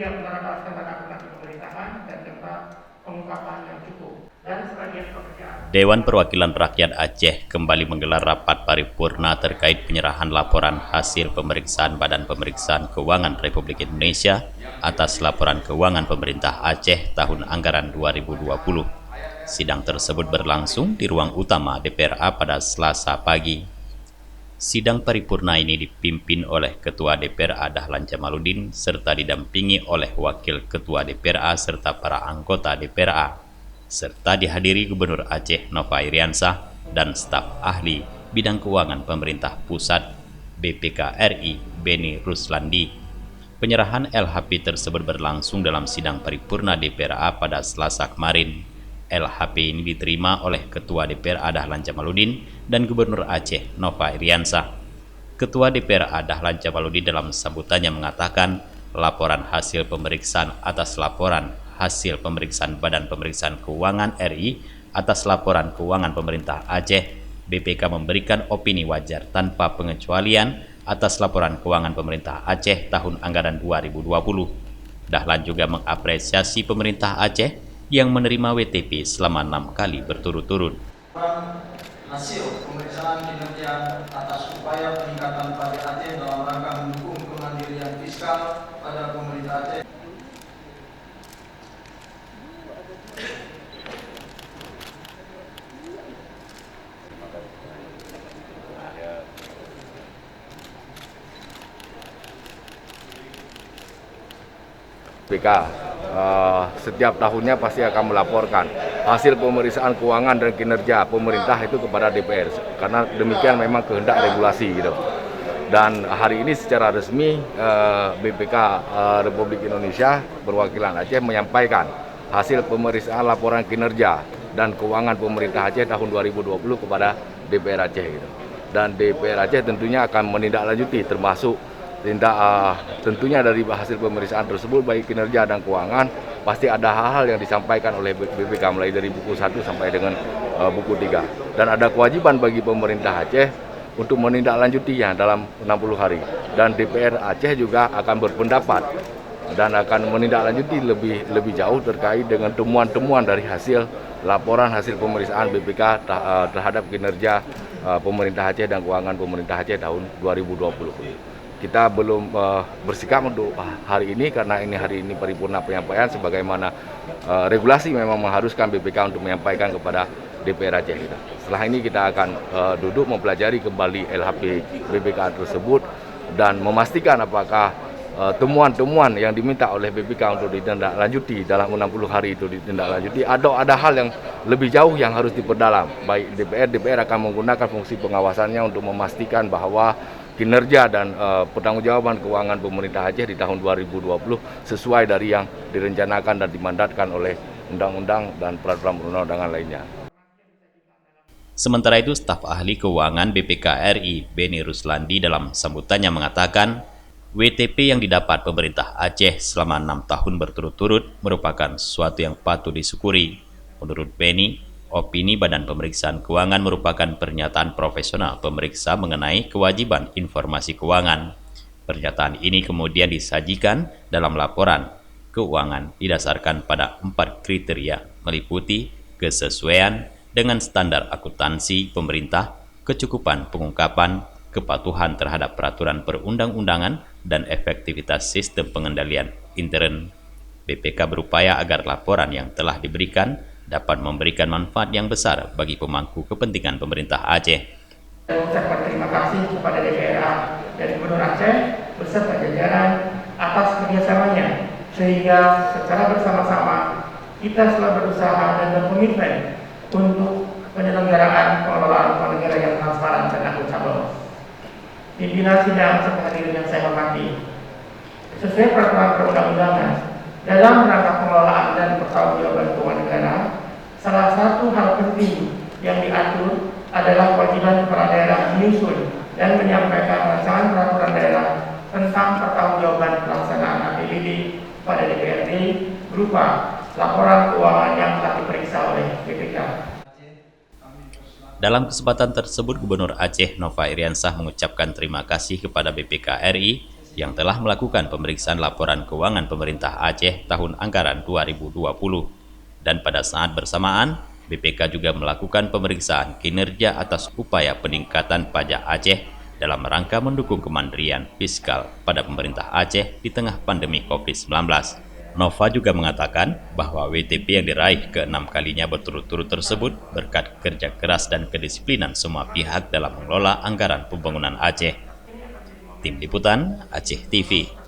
yang menerapkan tata pemerintahan dan serta pengungkapan yang cukup. Dan sebagian pekerjaan. Dewan Perwakilan Rakyat Aceh kembali menggelar rapat paripurna terkait penyerahan laporan hasil pemeriksaan Badan Pemeriksaan Keuangan Republik Indonesia atas laporan keuangan pemerintah Aceh tahun anggaran 2020. Sidang tersebut berlangsung di ruang utama DPRA pada Selasa pagi. Sidang paripurna ini dipimpin oleh Ketua DPRA Dahlan Jamaluddin serta didampingi oleh Wakil Ketua DPRA serta para anggota DPRA, serta dihadiri Gubernur Aceh Nova Iriansah dan staf ahli bidang keuangan pemerintah pusat BPK RI Beni Ruslandi. Penyerahan LHP tersebut berlangsung dalam sidang paripurna DPRA pada Selasa kemarin. LHP ini diterima oleh Ketua DPRA Dahlan Jamaluddin dan Gubernur Aceh Nova Iriansah. Ketua DPRA Dahlan Jamaluddin dalam sambutannya mengatakan laporan hasil pemeriksaan atas laporan hasil pemeriksaan Badan Pemeriksaan Keuangan RI atas laporan keuangan pemerintah Aceh, BPK memberikan opini wajar tanpa pengecualian atas laporan keuangan pemerintah Aceh tahun anggaran 2020. Dahlan juga mengapresiasi pemerintah Aceh yang menerima WTP selama 6 kali berturut-turut. Hasil pemeriksaan kinerja atas upaya peningkatan pajak Aceh dalam rangka mendukung kemandirian fiskal pada pemerintah Aceh. BPK setiap tahunnya pasti akan melaporkan hasil pemeriksaan keuangan dan kinerja pemerintah itu kepada DPR karena demikian memang kehendak regulasi gitu. Dan hari ini secara resmi BPK Republik Indonesia perwakilan Aceh menyampaikan hasil pemeriksaan laporan kinerja dan keuangan pemerintah Aceh tahun 2020 kepada DPR Aceh gitu. Dan DPR Aceh tentunya akan menindaklanjuti termasuk tentunya dari hasil pemeriksaan tersebut baik kinerja dan keuangan pasti ada hal-hal yang disampaikan oleh BPK mulai dari buku 1 sampai dengan buku 3 dan ada kewajiban bagi pemerintah Aceh untuk menindaklanjutinya dalam 60 hari dan DPR Aceh juga akan berpendapat dan akan menindaklanjuti lebih jauh terkait dengan temuan-temuan dari hasil laporan hasil pemeriksaan BPK terhadap kinerja pemerintah Aceh dan keuangan pemerintah Aceh tahun 2020. Kita belum bersikap untuk hari ini karena ini hari ini paripurna penyampaian sebagaimana regulasi memang mengharuskan BPK untuk menyampaikan kepada DPR Aceh. Setelah ini kita akan duduk mempelajari kembali LHP BPK tersebut dan memastikan apakah temuan-temuan yang diminta oleh BPK untuk ditindaklanjuti dalam 60 hari itu ditindaklanjuti atau ada hal yang lebih jauh yang harus diperdalam. Baik DPR akan menggunakan fungsi pengawasannya untuk memastikan bahwa kinerja dan pertanggungjawaban keuangan pemerintah Aceh di tahun 2020 sesuai dari yang direncanakan dan dimandatkan oleh undang-undang dan peraturan perundang-undangan lainnya. Sementara itu, staf ahli keuangan BPK RI Beni Ruslandi dalam sambutannya mengatakan WTP yang didapat pemerintah Aceh selama 6 tahun berturut-turut merupakan sesuatu yang patut disyukuri. Menurut Beni, opini Badan Pemeriksaan Keuangan merupakan pernyataan profesional pemeriksa mengenai kewajiban informasi keuangan. Pernyataan ini kemudian disajikan dalam laporan keuangan didasarkan pada 4 kriteria meliputi kesesuaian dengan standar akuntansi pemerintah, kecukupan pengungkapan, kepatuhan terhadap peraturan perundang-undangan, dan efektivitas sistem pengendalian intern. BPK berupaya agar laporan yang telah diberikan dapat memberikan manfaat yang besar bagi pemangku kepentingan pemerintah Aceh. Saya ucapkan terima kasih kepada DPRA dan Gubernur Aceh beserta jajaran atas kerjasamanya sehingga secara bersama-sama kita selalu berusaha dan berkomitmen untuk penyelenggaraan pengelolaan keuangan negara yang transparan dan akuntabel. Pimpinan sidang serta hadirin yang saya hormati, sesuai peraturan perundang-undangan dalam rangka pengelolaan dan pertanggungjawaban keuangan negara, salah satu hal penting yang diatur adalah kewajiban kepala daerah menyusun dan menyampaikan rancangan peraturan daerah tentang pertanggungjawaban pelaksanaan APBD pada DPRD berupa laporan keuangan yang telah diperiksa oleh BPK. Dalam kesempatan tersebut, Gubernur Aceh Nova Iriansah mengucapkan terima kasih kepada BPK RI yang telah melakukan pemeriksaan laporan keuangan pemerintah Aceh tahun anggaran 2020. Dan pada saat bersamaan, BPK juga melakukan pemeriksaan kinerja atas upaya peningkatan pajak Aceh dalam rangka mendukung kemandirian fiskal pada pemerintah Aceh di tengah pandemi COVID-19. Nova juga mengatakan bahwa WTP yang diraih ke-6 kalinya berturut-turut tersebut berkat kerja keras dan kedisiplinan semua pihak dalam mengelola anggaran pembangunan Aceh. Tim Liputan Aceh TV.